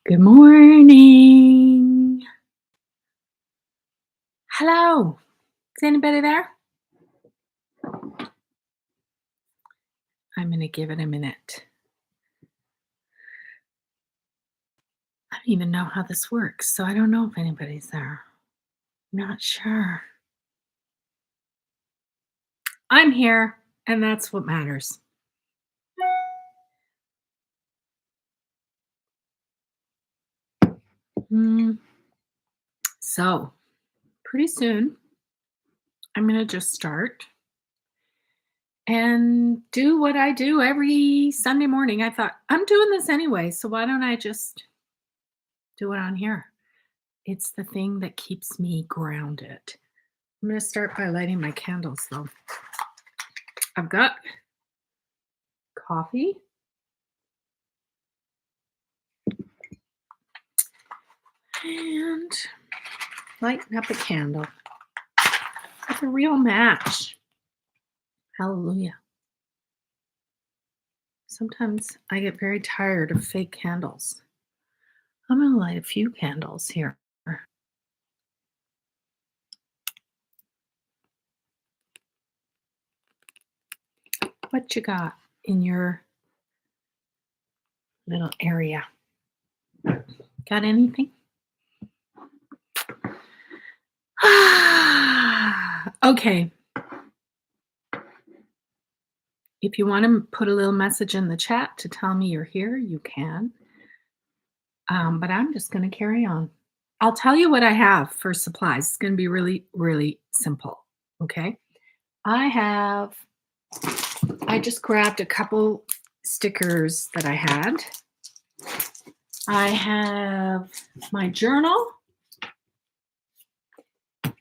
Good morning. Hello. Is anybody there? I'm going to give it a minute. I don't even know how this works, so I don't know if anybody's there. Not sure. I'm here, and that's what matters. Mm, so, pretty soon, I'm going to just start and do what I do every Sunday morning. I thought, I'm doing this anyway, so why don't I just do it on here? It's the thing that keeps me grounded. I'm going to start by lighting my candles, though. I've got coffee and lighten up a candle with a real match. Hallelujah. Sometimes I get very tired of fake candles. I'm going to light a few candles here. What you got in your little area? Got anything? Okay. If you want to put a little message in the chat to tell me you're here, you can. But I'm just going to carry on. I'll tell you what I have for supplies. It's going to be really, really simple. Okay. I just grabbed a couple stickers that I had. I have my journal.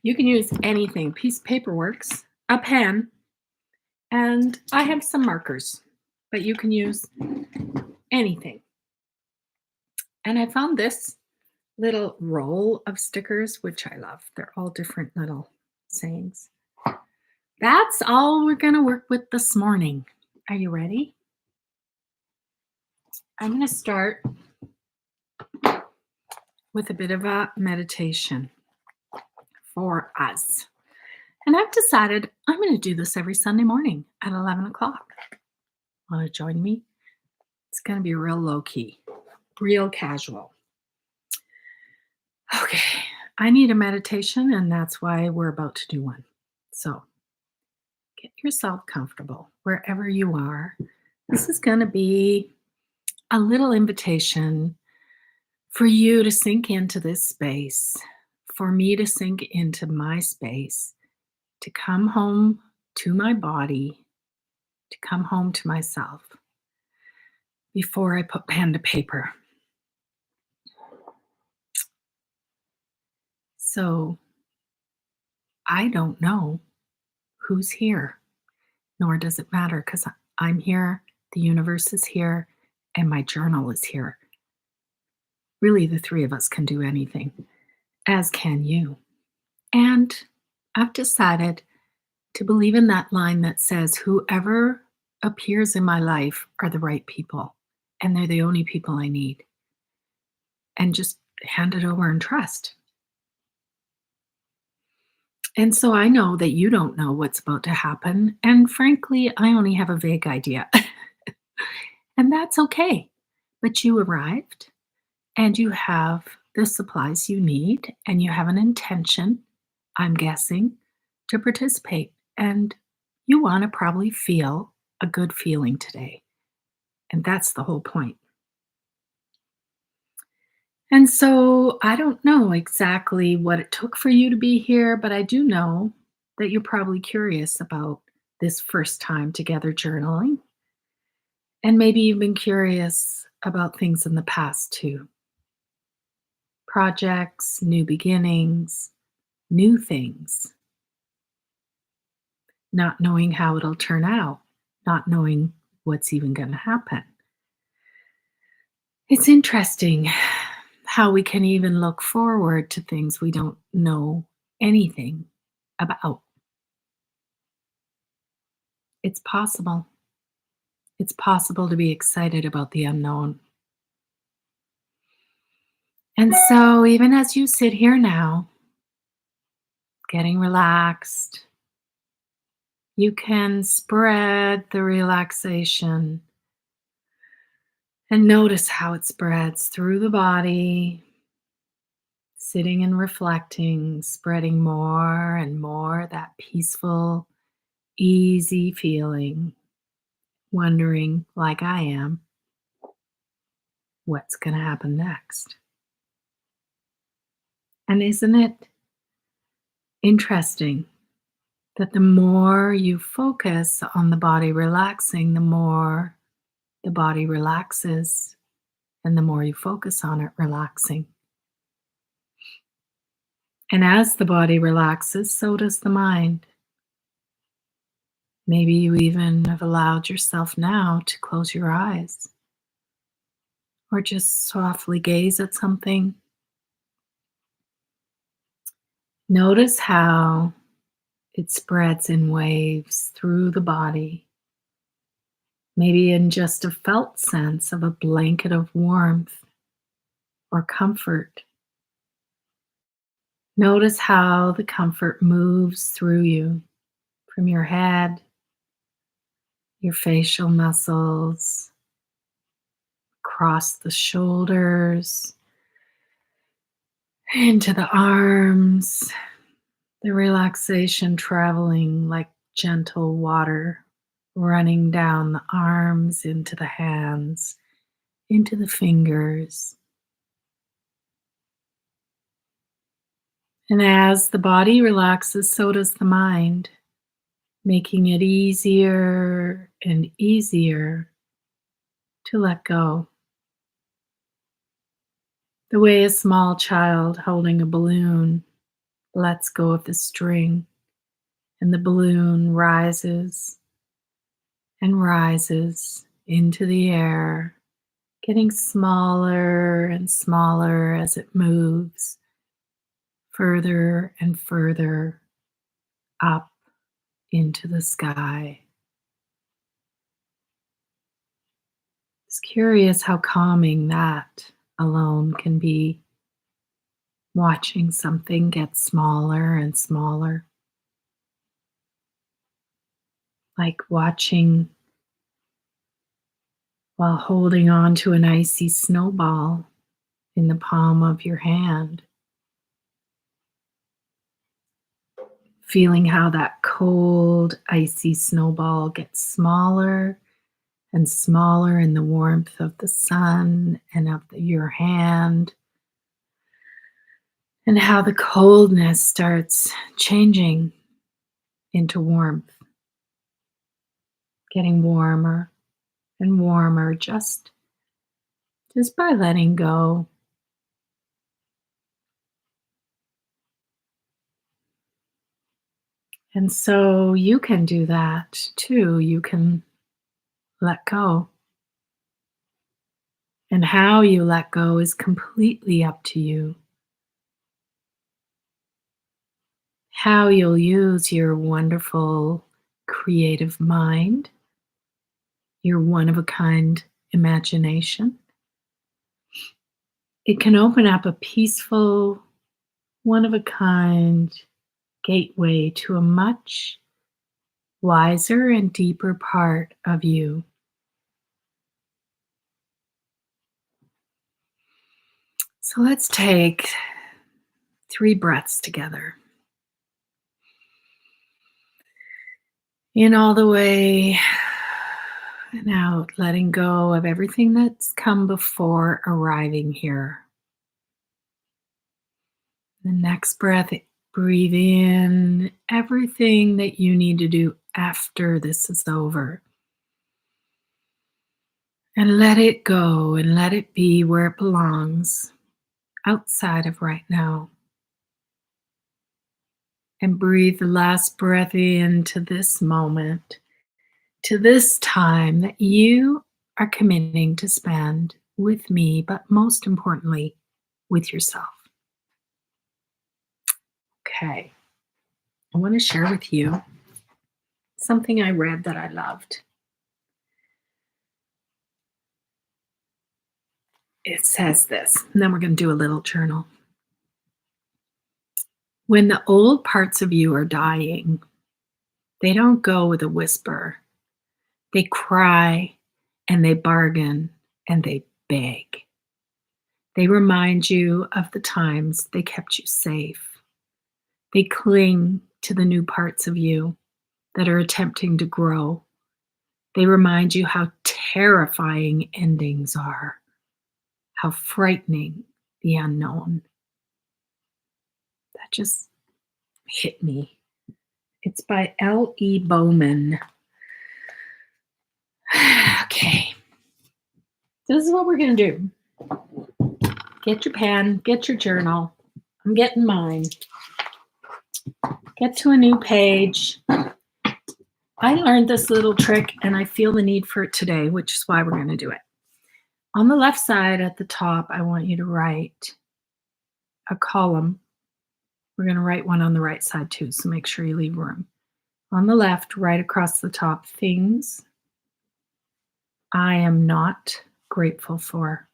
You can use anything. Piece of paper works, a pen, and I have some markers, but you can use anything. And I found this little roll of stickers, which I love. They're all different little sayings. That's all we're going to work with this morning. Are you ready? I'm going to start with a bit of a meditation for us. And I've decided I'm going to do this every Sunday morning at 11 o'clock. Want to join me? It's going to be real low key, real casual. Okay, I need a meditation, and that's why we're about to do one. So get yourself comfortable wherever you are. This is going to be a little invitation for you to sink into this space, for me to sink into my space, to come home to my body, to come home to myself before I put pen to paper. So I don't know who's here, nor does it matter because I'm here, the universe is here, and my journal is here. Really, the three of us can do anything, as can you. And I've decided to believe in that line that says, whoever appears in my life are the right people, and they're the only people I need. And just hand it over and trust. And so I know that you don't know what's about to happen. And frankly, I only have a vague idea. And that's okay. But you arrived and you have the supplies you need and you have an intention, I'm guessing, to participate. And you want to probably feel a good feeling today. And that's the whole point. And so I don't know exactly what it took for you to be here, but I do know that you're probably curious about this first time together journaling. And maybe you've been curious about things in the past too. Projects, new beginnings, new things. Not knowing how it'll turn out, not knowing what's even going to happen. It's interesting how we can even look forward to things we don't know anything about. It's possible. It's possible to be excited about the unknown. And so, even as you sit here now, getting relaxed, you can spread the relaxation and notice how it spreads through the body, sitting and reflecting, spreading more and more that peaceful, easy feeling, wondering, like I am, what's going to happen next. And isn't it interesting that the more you focus on the body relaxing, the more the body relaxes, and the more you focus on it relaxing. And as the body relaxes, so does the mind. Maybe you even have allowed yourself now to close your eyes or just softly gaze at something. Notice how it spreads in waves through the body, maybe in just a felt sense of a blanket of warmth or comfort. Notice how the comfort moves through you from your head, your facial muscles, across the shoulders, into the arms, the relaxation traveling like gentle water, running down the arms into the hands, into the fingers. And as the body relaxes, so does the mind, making it easier and easier to let go. The way a small child holding a balloon lets go of the string, and the balloon rises and rises into the air, getting smaller and smaller as it moves further and further up into the sky. It's curious how calming that alone can be, watching something get smaller and smaller, like watching while holding on to an icy snowball in the palm of your hand, feeling how that cold, icy snowball gets smaller and smaller in the warmth of the sun and of your hand, and how the coldness starts changing into warmth, getting warmer and warmer just by letting go. And so you can do that too. You can let go. And how you let go is completely up to you. How you'll use your wonderful creative mind, your one of a kind imagination. It can open up a peaceful, one of a kind gateway to a much wiser and deeper part of you. So let's take 3 breaths together. In all the way and out, letting go of everything that's come before arriving here. The next breath, breathe in everything that you need to do after this is over. And let it go and let it be where it belongs, outside of right now. And breathe the last breath into this moment, to this time that you are committing to spend with me, but most importantly, with yourself. Okay, I want to share with you something I read that I loved. It says this, and then we're going to do a little journal. When the old parts of you are dying, they don't go with a whisper. They cry and they bargain and they beg. They remind you of the times they kept you safe. They cling to the new parts of you that are attempting to grow. They remind you how terrifying endings are, how frightening the unknown. That just hit me. It's by L.E. Bowman. Okay. This is what we're going to do. Get your pen, get your journal. I'm getting mine. Get to a new page. I learned this little trick and I feel the need for it today, which is why we're going to do it. On the left side at the top, I want you to write a column. We're going to write one on the right side too, so make sure you leave room. On the left, right across the top, things I am not grateful for.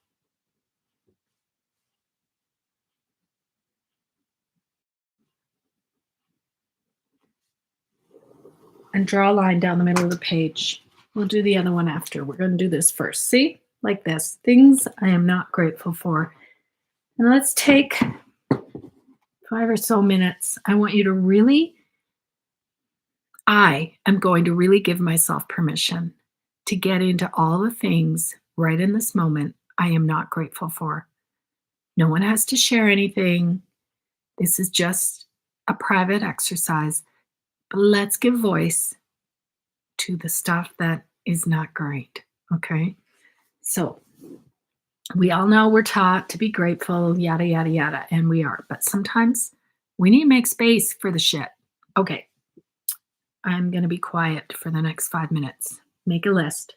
And draw a line down the middle of the page. We'll do the other one after. We're going to do this first. See? Like this. Things I am not grateful for. And let's take 5 or so minutes. I want you to really, I am going to really give myself permission to get into all the things right in this moment I am not grateful for. No one has to share anything. This is just a private exercise. But let's give voice to the stuff that is not great. Okay? So we all know we're taught to be grateful, yada, yada, yada, and we are. But sometimes we need to make space for the shit. Okay. I'm going to be quiet for the next 5 minutes. Make a list.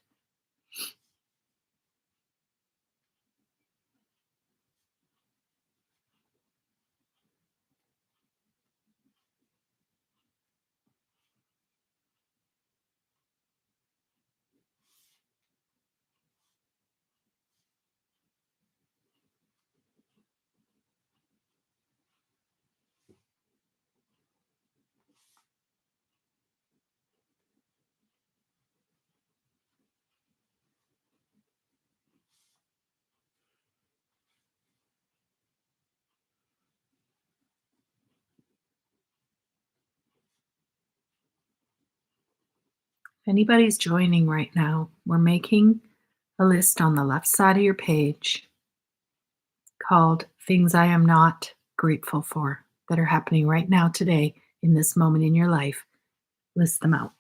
If anybody's joining right now, we're making a list on the left side of your page called Things I Am Not Grateful For that are happening right now, today, in this moment in your life. List them out.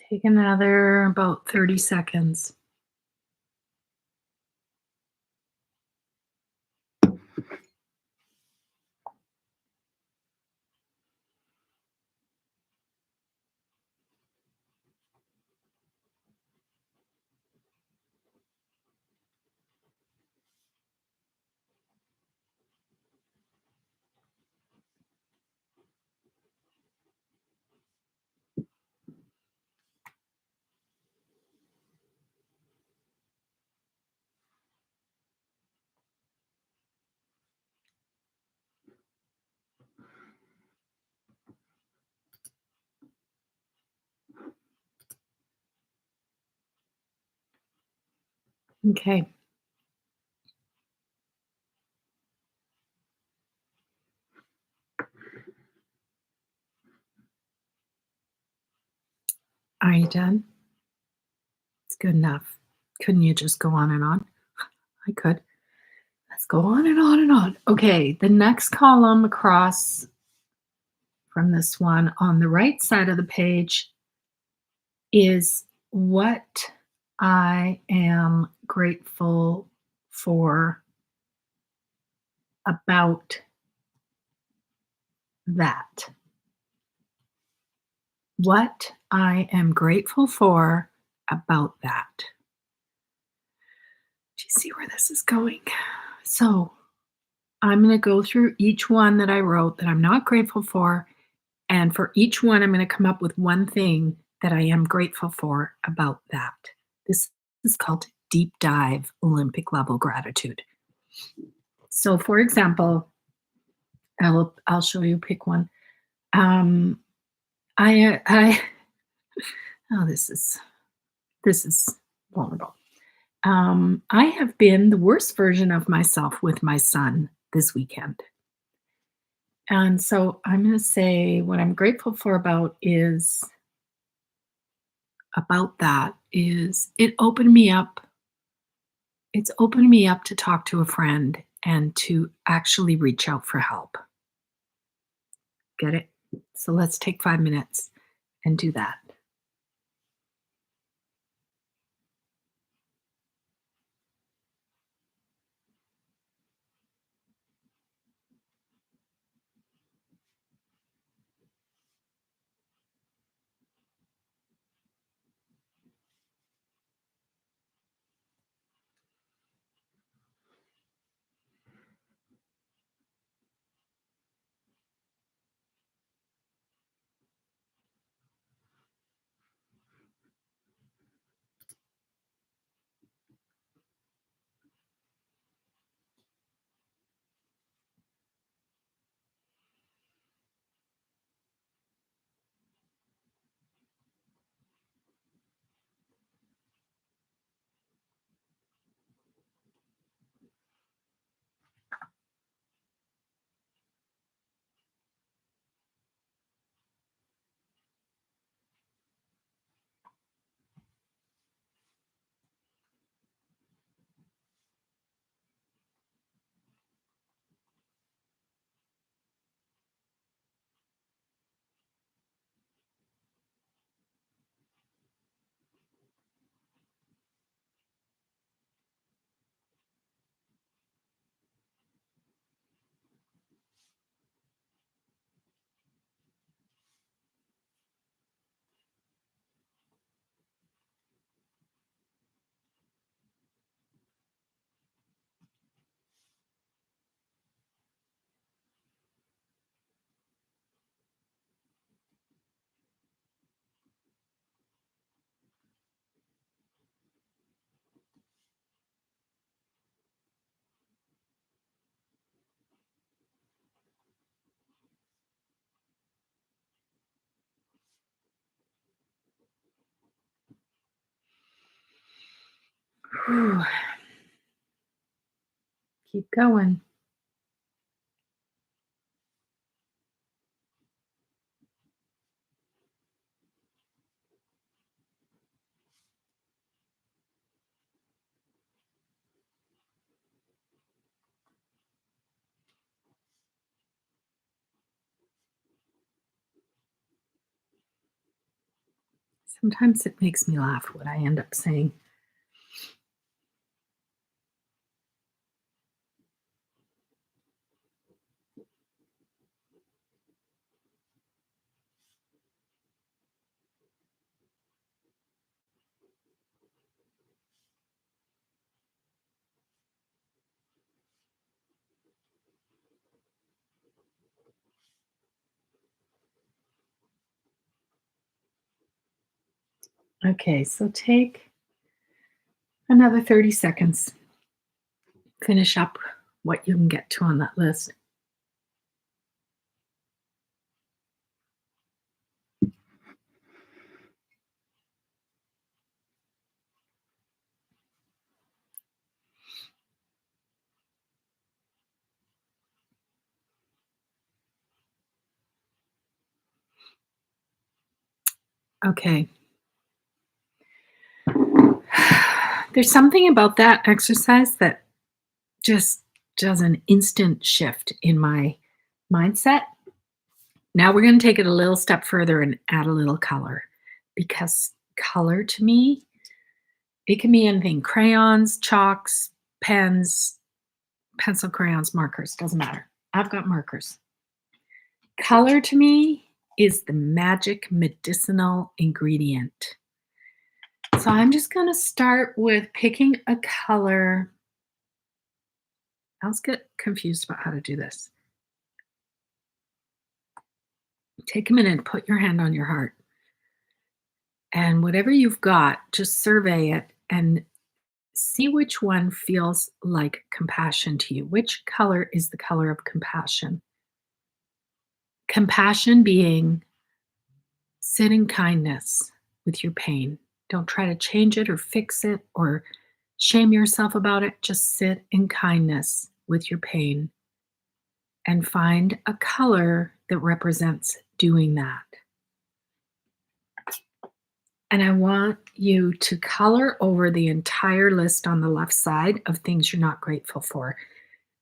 Take another about 30 seconds. Okay. Are you done? It's good enough. Couldn't you just go on and on? I could. Let's go on and on and on. Okay, the next column across from this one on the right side of the page is what I am grateful for about that. What I am grateful for about that. Do you see where this is going? So I'm going to go through each one that I wrote that I'm not grateful for. And for each one, I'm going to come up with one thing that I am grateful for about that. This is called deep dive Olympic level gratitude. So, for example, I'll show you. Pick one. Um, I oh, this is vulnerable. I have been the worst version of myself with my son this weekend. And so I'm going to say what I'm grateful for about that is it's opened me up to talk to a friend and to actually reach out for help. Get it? So let's take 5 minutes and do that. Whew. Keep going. Sometimes it makes me laugh what I end up saying. Okay, so take another 30 seconds. Finish up what you can get to on that list. Okay. There's something about that exercise that just does an instant shift in my mindset. Now we're going to take it a little step further and add a little color because color to me, it can be anything crayons, chalks, pens, pencil, crayons, markers, doesn't matter. I've got markers. Color to me is the magic medicinal ingredient. So I'm just going to start with picking a color. I always get confused about how to do this. Take a minute and put your hand on your heart. And whatever you've got, just survey it and see which one feels like compassion to you. Which color is the color of compassion? Compassion being sit in kindness with your pain. Don't try to change it or fix it or shame yourself about it. Just sit in kindness with your pain and find a color that represents doing that. And I want you to color over the entire list on the left side of things you're not grateful for.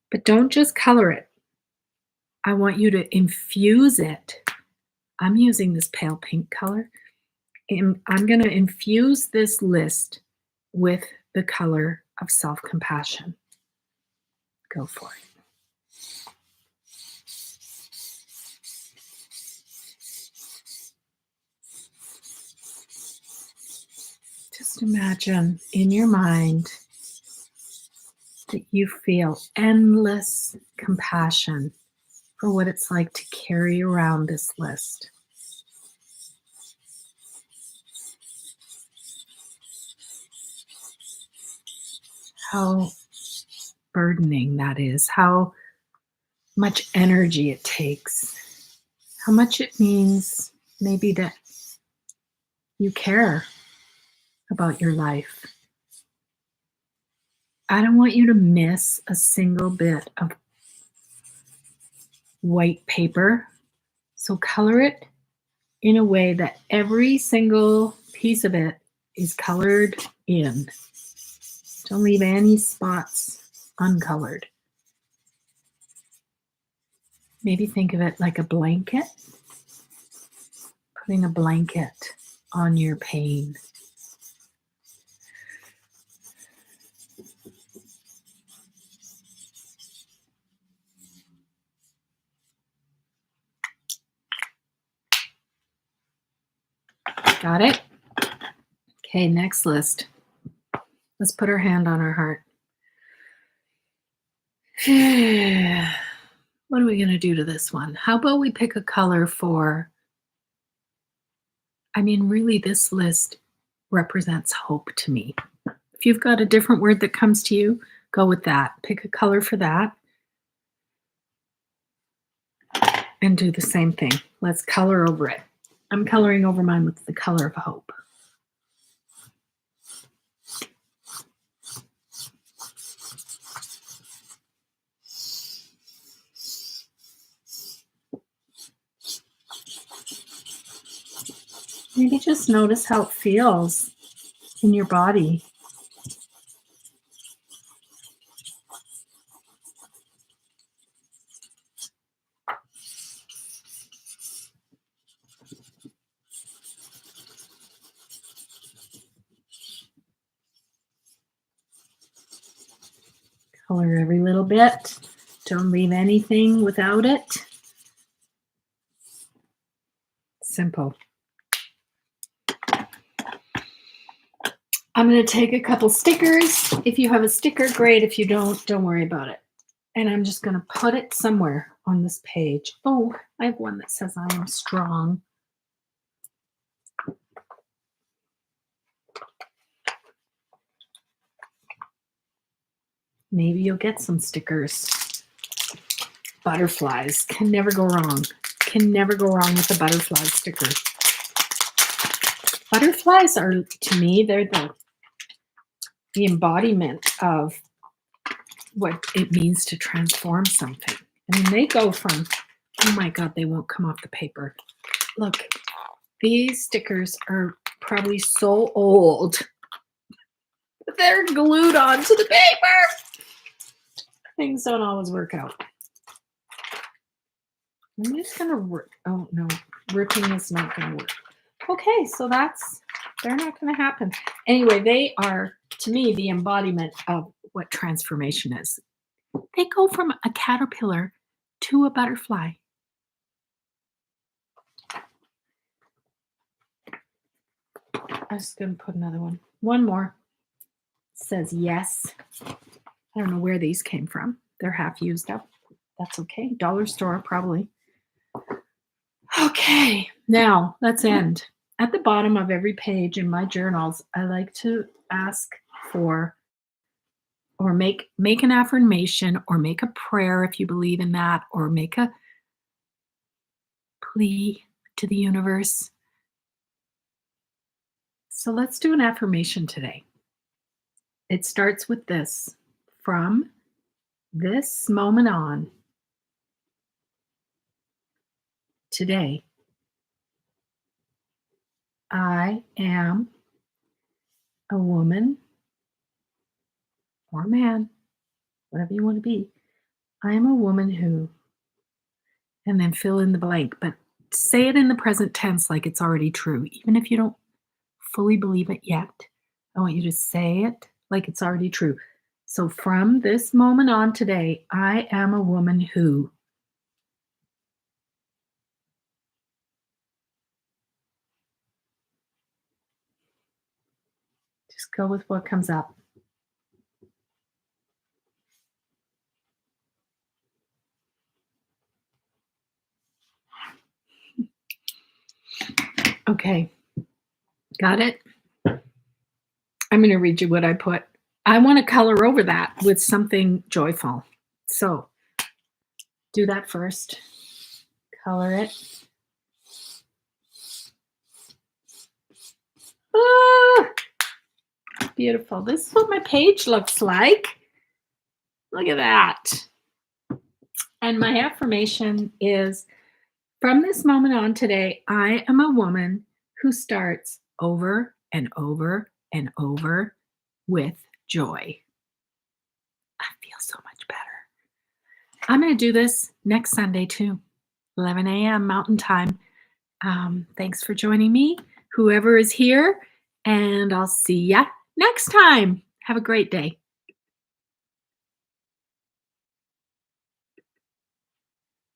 But don't just color it. I want you to infuse it. I'm using this pale pink color. And I'm going to infuse this list with the color of self-compassion. Go for it. Just imagine in your mind that you feel endless compassion for what it's like to carry around this list. How burdening that is, how much energy it takes, how much it means maybe that you care about your life. I don't want you to miss a single bit of white paper. So color it in a way that every single piece of it is colored in. Don't leave any spots uncolored. Maybe think of it like a blanket, putting a blanket on your pain. Got it? Okay, next list. Let's put our hand on our heart. What are we going to do to this one? How about we pick a color for, really, this list represents hope to me. If you've got a different word that comes to you, go with that. Pick a color for that. And do the same thing. Let's color over it. I'm coloring over mine with the color of hope. Maybe just notice how it feels in your body. Color every little bit. Don't leave anything without it. Simple. I'm going to take a couple stickers. If you have a sticker, great. If you don't worry about it. And I'm just going to put it somewhere on this page. Oh, I have one that says I am strong. Maybe you'll get some stickers. Butterflies. Can never go wrong. Can never go wrong with a butterfly sticker. Butterflies are, to me, they're the embodiment of what it means to transform something. They go from, oh my God, they won't come off the paper. Look, These stickers are probably so old. They're glued onto the paper. Things don't always work out. I'm just gonna rip. Oh no, ripping is not gonna work. Okay, so they're not gonna happen. Anyway, they are to me the embodiment of what transformation is. They go from a caterpillar to a butterfly. I'm just gonna put another one. One more. It says yes. I don't know where these came from. They're half used up. That's okay. Dollar store, probably. Okay, now let's end. At the bottom of every page in my journals, I like to ask for or make an affirmation or make a prayer if you believe in that, or make a plea to the universe. So let's do an affirmation today. It starts with this: from this moment on, today, I am a woman or man, whatever you want to be. I am a woman who, and then fill in the blank, but say it in the present tense like it's already true. Even if you don't fully believe it yet, I want you to say it like it's already true. So from this moment on today, I am a woman who. Just go with what comes up. Okay, got it? I'm going to read you what I put. I want to color over that with something joyful. So do that first. Color it. Ah, beautiful. This is what my page looks like. Look at that. And my affirmation is, from this moment on today, I am a woman who starts over and over and over with joy. I feel so much better. I'm going to do this next Sunday too, 11 a.m. Mountain Time. Thanks for joining me, whoever is here, and I'll see ya next time. Have a great day.